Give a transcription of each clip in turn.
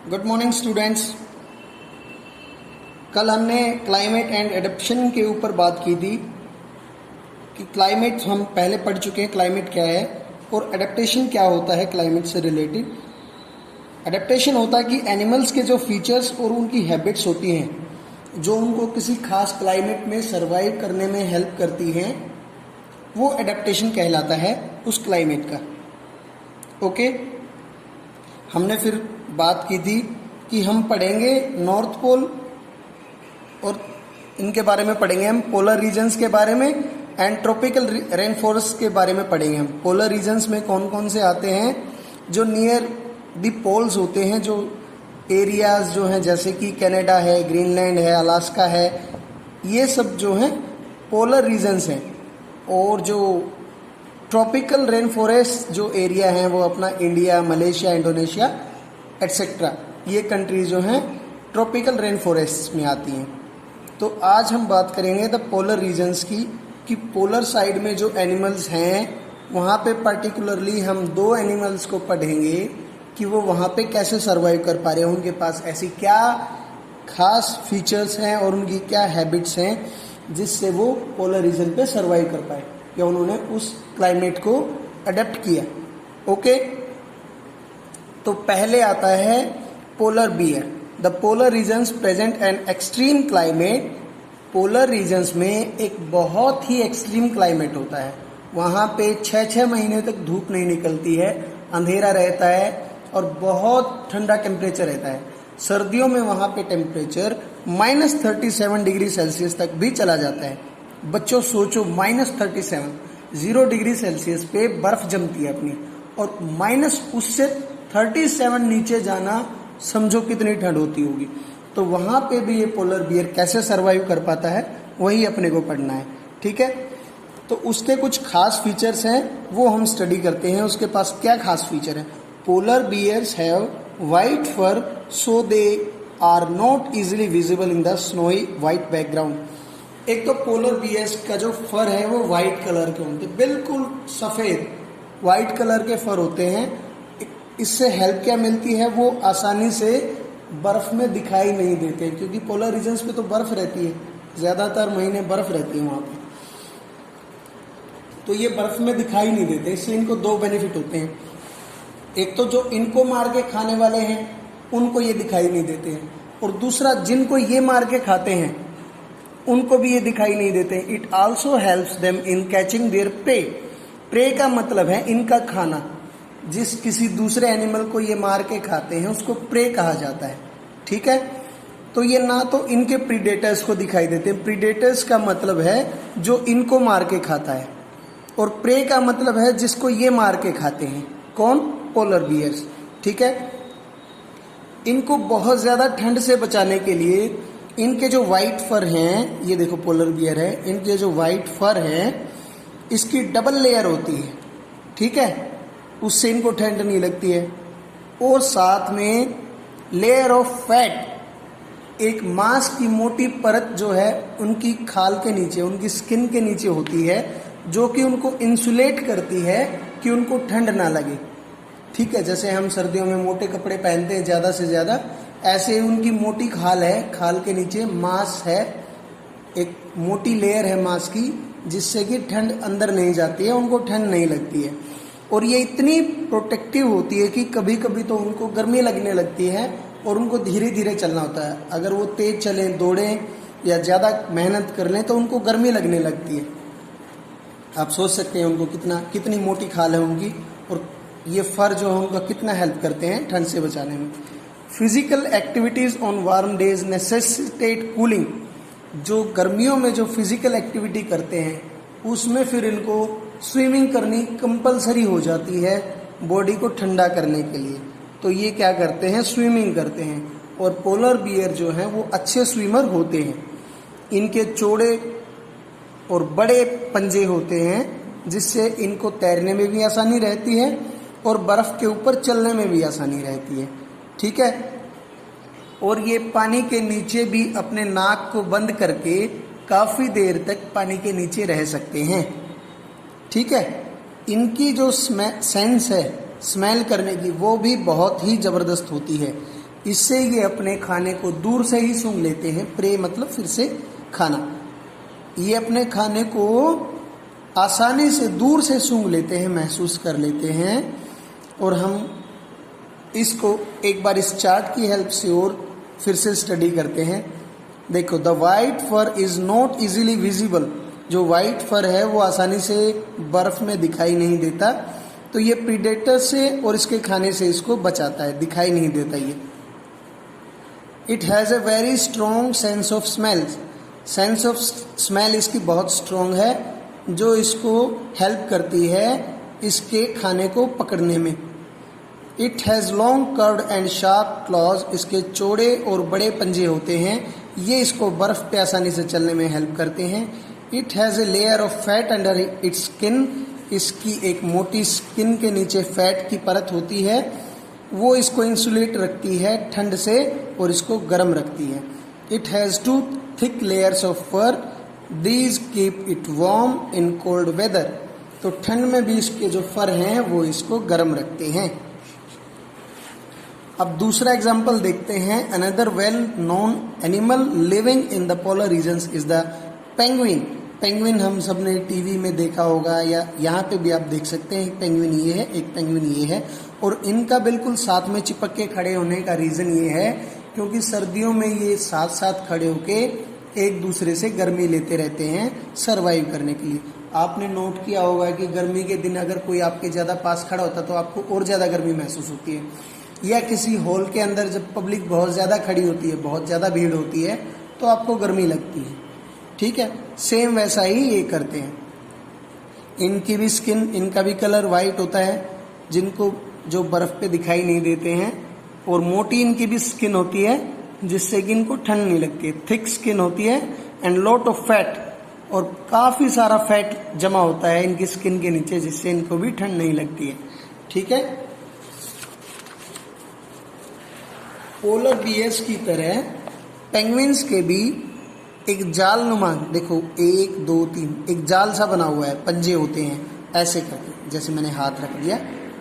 Good morning students. कल हमने climate and adaptation के ऊपर बात की थी कि क्लाइमेट हम पहले पढ़ चुके हैं, क्लाइमेट क्या है और एडेप्टेशन क्या होता है क्लाइमेट से रिलेटेड। एडेप्टेशन होता है कि एनिमल्स के जो फीचर्स और उनकी हैबिट्स होती हैं जो उनको किसी खास क्लाइमेट में सर्वाइव करने में हेल्प करती हैं, वो एडेप्टेशन कहलाता है उस क्लाइमेट का। ओके, हमने फिर बात की थी कि हम पढ़ेंगे नॉर्थ पोल और इनके बारे में पढ़ेंगे, हम पोलर रीजन्स के बारे में एंड ट्रॉपिकल रेन फॉरेस्ट के बारे में पढ़ेंगे। हम पोलर रीजन्स में कौन कौन से आते हैं, जो नियर द पोल्स होते हैं, जो एरियाज जो हैं जैसे कि कनाडा है, ग्रीनलैंड है, अलास्का है, ये सब जो हैं पोलर रीजन्स हैं। और जो ट्रॉपिकल रेन फॉरेस्ट जो एरिया हैं वो अपना इंडिया, मलेशिया, इंडोनेशिया एटसेट्रा, ये कंट्रीज जो हैं ट्रॉपिकल रेन फॉरेस्ट में आती हैं। तो आज हम बात करेंगे द पोलर रीजन्स की, कि पोलर साइड में जो एनिमल्स हैं वहाँ पे पर्टिकुलरली हम दो एनिमल्स को पढ़ेंगे कि वो वहाँ पे कैसे सर्वाइव कर पा रहे हैं, उनके पास ऐसी क्या खास फीचर्स हैं और उनकी क्या हैबिट्स हैं जिससे वो पोलर रीजन पे सर्वाइव कर पाए या उन्होंने उस क्लाइमेट को अडेप्ट किया। ओके, तो पहले आता है polar bear. The polar regions present an extreme climate. Polar regions में एक बहुत ही एक्सट्रीम क्लाइमेट होता है, वहाँ पे 6-6 महीने तक धूप नहीं निकलती है, अंधेरा रहता है और बहुत ठंडा टेम्परेचर रहता है। सर्दियों में वहाँ पे टेम्परेचर -37 डिग्री सेल्सियस तक भी चला जाता है। बच्चों सोचो, -37, 0 डिग्री सेल्सियस पे बर्फ जमती है अपनी, और माइनस उससे 37 नीचे जाना, समझो कितनी ठंड होती होगी। तो वहाँ पे भी ये पोलर बियर कैसे सर्वाइव कर पाता है, वही अपने को पढ़ना है। ठीक है, तो उसके कुछ खास फीचर्स हैं वो हम स्टडी करते हैं। उसके पास क्या खास फीचर है। Polar bears have white fur so they are not easily visible in the snowy white background. एक तो पोलर बियर्स का जो फर है वो वाइट कलर के होते हैं, बिल्कुल सफ़ेद वाइट कलर के फर होते हैं। इससे हेल्प क्या मिलती है, वो आसानी से बर्फ में दिखाई नहीं देते, क्योंकि पोलर रीजन्स पे तो बर्फ रहती है, ज़्यादातर महीने बर्फ रहती है वहाँ पे, तो ये बर्फ में दिखाई नहीं देते। इससे इनको दो बेनिफिट होते हैं। एक तो जो इनको मार के खाने वाले हैं उनको ये दिखाई नहीं देते हैं, और दूसरा जिनको ये मार के खाते हैं उनको भी ये दिखाई नहीं देते। It also helps them in catching their prey. Prey का मतलब है इनका खाना। जिस किसी दूसरे एनिमल को ये मार के खाते हैं उसको प्रे कहा जाता है। ठीक है, तो ये ना तो इनके प्रीडेटर्स को दिखाई देते हैं। प्रीडेटर्स का मतलब है जो इनको मार के खाता है, और प्रे का मतलब है जिसको ये मार के खाते हैं। कौन? Polar bears. ठीक है, इनको बहुत ज़्यादा ठंड से बचाने के लिए इनके जो वाइट फर हैं, ये देखो पोलर बियर है, इनके जो वाइट फर हैं इसकी डबल लेयर होती है। ठीक है, उससे इनको ठंड नहीं लगती है। और साथ में लेयर ऑफ फैट, एक मांस की मोटी परत जो है उनकी खाल के नीचे, उनकी स्किन के नीचे होती है, जो कि उनको इंसुलेट करती है कि उनको ठंड ना लगे। ठीक है, जैसे हम सर्दियों में मोटे कपड़े पहनते हैं ज़्यादा से ज़्यादा, ऐसे उनकी मोटी खाल है, खाल के नीचे मांस है, एक मोटी लेयर है मांस की, जिससे कि ठंड अंदर नहीं जाती है, उनको ठंड नहीं लगती है। और ये इतनी प्रोटेक्टिव होती है कि कभी कभी तो उनको गर्मी लगने लगती है और उनको धीरे धीरे चलना होता है। अगर वो तेज़ चलें, दौड़ें या ज़्यादा मेहनत कर लें तो उनको गर्मी लगने लगती है। आप सोच सकते हैं उनको कितनी मोटी खाल है उनकी, और ये फर जो है उनका कितना हेल्प करते हैं ठंड से बचाने में। Physical activities on warm days necessitate cooling. जो गर्मियों में जो फिजिकल एक्टिविटी करते हैं उसमें फिर इनको स्विमिंग करनी कंपलसरी हो जाती है बॉडी को ठंडा करने के लिए। तो ये क्या करते हैं, स्विमिंग करते हैं। और पोलर बियर जो हैं वो अच्छे स्विमर होते हैं। इनके चौड़े और बड़े पंजे होते हैं जिससे इनको तैरने में भी आसानी रहती है और बर्फ़ के ऊपर चलने में भी आसानी रहती है। ठीक है, और ये पानी के नीचे भी अपने नाक को बंद करके काफ़ी देर तक पानी के नीचे रह सकते हैं। ठीक है, इनकी जो सेंस है स्मेल करने की, वो भी बहुत ही ज़बरदस्त होती है। इससे ये अपने खाने को दूर से ही सूंघ लेते हैं। प्रे मतलब फिर से खाना। ये अपने खाने को आसानी से दूर से सूंघ लेते हैं, महसूस कर लेते हैं। और हम इसको एक बार इस चार्ट की हेल्प से और फिर से स्टडी करते हैं। देखो, the white fur is not easily visible. जो वाइट फर है वो आसानी से बर्फ में दिखाई नहीं देता, तो ये प्रीडेटर से और इसके खाने से इसको बचाता है, दिखाई नहीं देता ये। It has a very strong sense of smell. Sense of smell इसकी बहुत स्ट्रॉन्ग है, जो इसको हेल्प करती है इसके खाने को पकड़ने में। It has long curved and sharp clause. इसके चौड़े और बड़े पंजे होते हैं, ये इसको बर्फ पे आसानी से चलने में हेल्प करते हैं। It has a layer of fat under its skin. इसकी एक मोटी स्किन के नीचे फैट की परत होती है, वो इसको इंसुलेट रखती है ठंड से और इसको गर्म रखती है। It has 2 thick layers of fur. These keep it warm in cold weather. तो ठंड में भी इसके जो फर हैं वो इसको गर्म रखते हैं। अब दूसरा एग्जाम्पल देखते हैं। Another well known animal living in the polar regions is the penguin. Penguin हम सब ने टीवी में देखा होगा, या यहाँ पे भी आप देख सकते हैं। एक पेंगुइन ये है, एक पेंगुइन ये है, और इनका बिल्कुल साथ में चिपक के खड़े होने का रीज़न ये है क्योंकि सर्दियों में ये साथ साथ खड़े होके एक दूसरे से गर्मी लेते रहते हैं सरवाइव करने के लिए। आपने नोट किया होगा कि गर्मी के दिन अगर कोई आपके ज़्यादा पास खड़ा होता तो आपको और ज़्यादा गर्मी महसूस होती है, या किसी हॉल के अंदर जब पब्लिक बहुत ज़्यादा खड़ी होती है, बहुत ज़्यादा भीड़ होती है, तो आपको गर्मी लगती है। ठीक है, सेम वैसा ही ये करते हैं। इनकी भी स्किन, इनका भी कलर वाइट होता है, जिनको जो बर्फ पे दिखाई नहीं देते हैं। और मोटी इनकी भी स्किन होती है जिससे कि इनको ठंड नहीं लगती है। थिक स्किन होती है एंड लॉट ऑफ फैट, और काफ़ी सारा फैट जमा होता है इनकी स्किन के नीचे, जिससे इनको भी ठंड नहीं लगती है। ठीक है, पोलर बियर्स की तरह पेंगुइन्स के भी एक जाल नुमा, देखो 1 2 3, एक जाल सा बना हुआ है, पंजे होते हैं ऐसे करके, जैसे मैंने हाथ रख दिया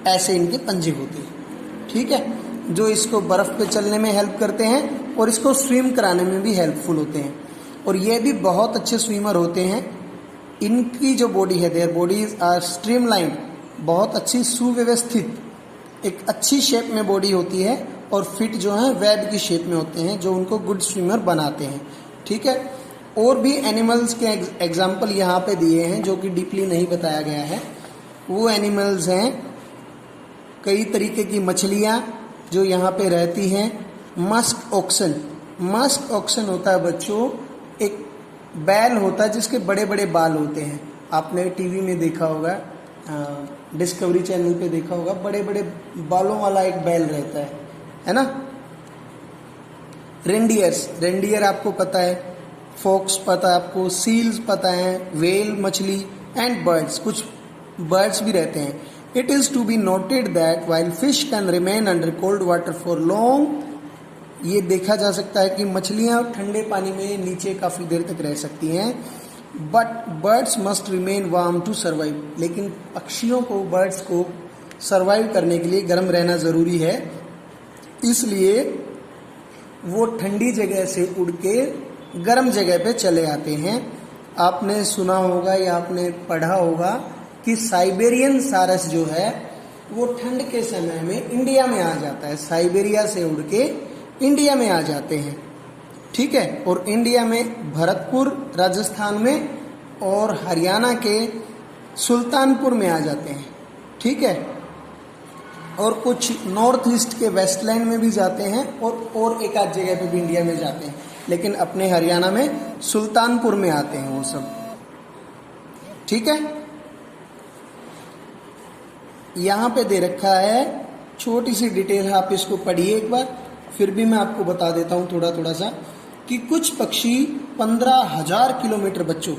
ऐसे इनके पंजे होते हैं। ठीक है, जो इसको बर्फ पे चलने में हेल्प करते हैं और इसको स्विम कराने में भी हेल्पफुल होते हैं। और ये भी बहुत अच्छे स्विमर होते हैं। इनकी जो बॉडी है, देयर बॉडीज आर स्ट्रीमलाइंड, बहुत अच्छी सुव्यवस्थित, एक अच्छी शेप में बॉडी होती है, और फिट जो है वेब की शेप में होते हैं, जो उनको गुड स्विमर बनाते हैं। ठीक है, और भी एनिमल्स के एग्जाम्पल यहाँ पे दिए हैं जो कि डीपली नहीं बताया गया है। वो एनिमल्स हैं कई तरीके की मछलियाँ जो यहाँ पे रहती हैं। मस्क ऑक्सन, मस्क ऑक्सन होता है बच्चों, एक बैल होता है जिसके बड़े बड़े बाल होते हैं। आपने टीवी में देखा होगा, डिस्कवरी चैनल पे देखा होगा, बड़े बड़े बालों वाला एक बैल रहता है ना। रेंडियर्स, रेंडियर आपको पता है, फॉक्स पता है आपको, सील्स पता है, वेल मछली एंड बर्ड्स, कुछ बर्ड्स भी रहते हैं। It is to be noted that while fish can remain under cold water for long, ये देखा जा सकता है कि मछलियाँ ठंडे पानी में नीचे काफ़ी देर तक रह सकती हैं। But birds must remain warm to survive, लेकिन पक्षियों को, बर्ड्स को सर्वाइव करने के लिए गर्म रहना ज़रूरी है, इसलिए वो ठंडी जगह से उड़ के गर्म जगह पे चले आते हैं। आपने सुना होगा या आपने पढ़ा होगा कि साइबेरियन सारस जो है वो ठंड के समय में इंडिया में आ जाता है, साइबेरिया से उड़ के इंडिया में आ जाते हैं। ठीक है, और इंडिया में भरतपुर राजस्थान में और हरियाणा के सुल्तानपुर में आ जाते हैं। ठीक है, और कुछ नॉर्थ ईस्ट के वेस्टलैंड में भी जाते हैं, और एक आध जगह पे भी इंडिया में जाते हैं, लेकिन अपने हरियाणा में सुल्तानपुर में आते हैं वो सब। ठीक है, यहाँ पे दे रखा है छोटी सी डिटेल है, आप इसको पढ़िए एक बार, फिर भी मैं आपको बता देता हूँ थोड़ा थोड़ा सा कि कुछ पक्षी 15,000 किलोमीटर बच्चों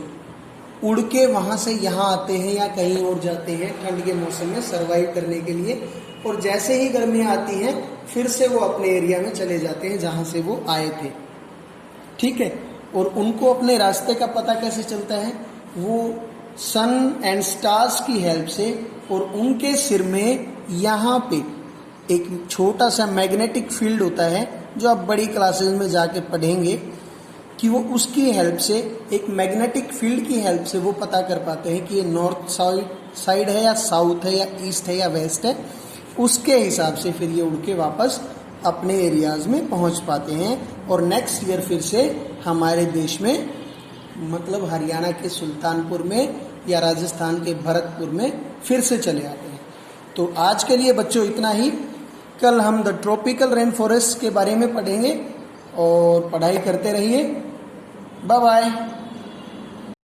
उड़ के वहाँ से यहाँ आते हैं या कहीं और जाते हैं ठंड के मौसम में सर्वाइव करने के लिए, और जैसे ही गर्मियाँ आती हैं फिर से वो अपने एरिया में चले जाते हैं जहाँ से वो आए थे। ठीक है, और उनको अपने रास्ते का पता कैसे चलता है, वो सन एंड स्टार्स की हेल्प से, और उनके सिर में यहाँ पे एक छोटा सा मैग्नेटिक फील्ड होता है जो आप बड़ी क्लासेस में जाके पढ़ेंगे कि वो उसकी हेल्प से, एक मैग्नेटिक फील्ड की हेल्प से वो पता कर पाते हैं कि ये नॉर्थ साइड है या साउथ है या ईस्ट है या वेस्ट है। उसके हिसाब से फिर ये उड़ के वापस अपने एरियाज में पहुंच पाते हैं और नेक्स्ट ईयर फिर से हमारे देश में, मतलब हरियाणा के सुल्तानपुर में या राजस्थान के भरतपुर में फिर से चले आते हैं। तो आज के लिए बच्चों इतना ही। कल हम द ट्रॉपिकल रेन फॉरेस्ट के बारे में पढ़ेंगे और पढ़ाई करते रहिए। Bye bye.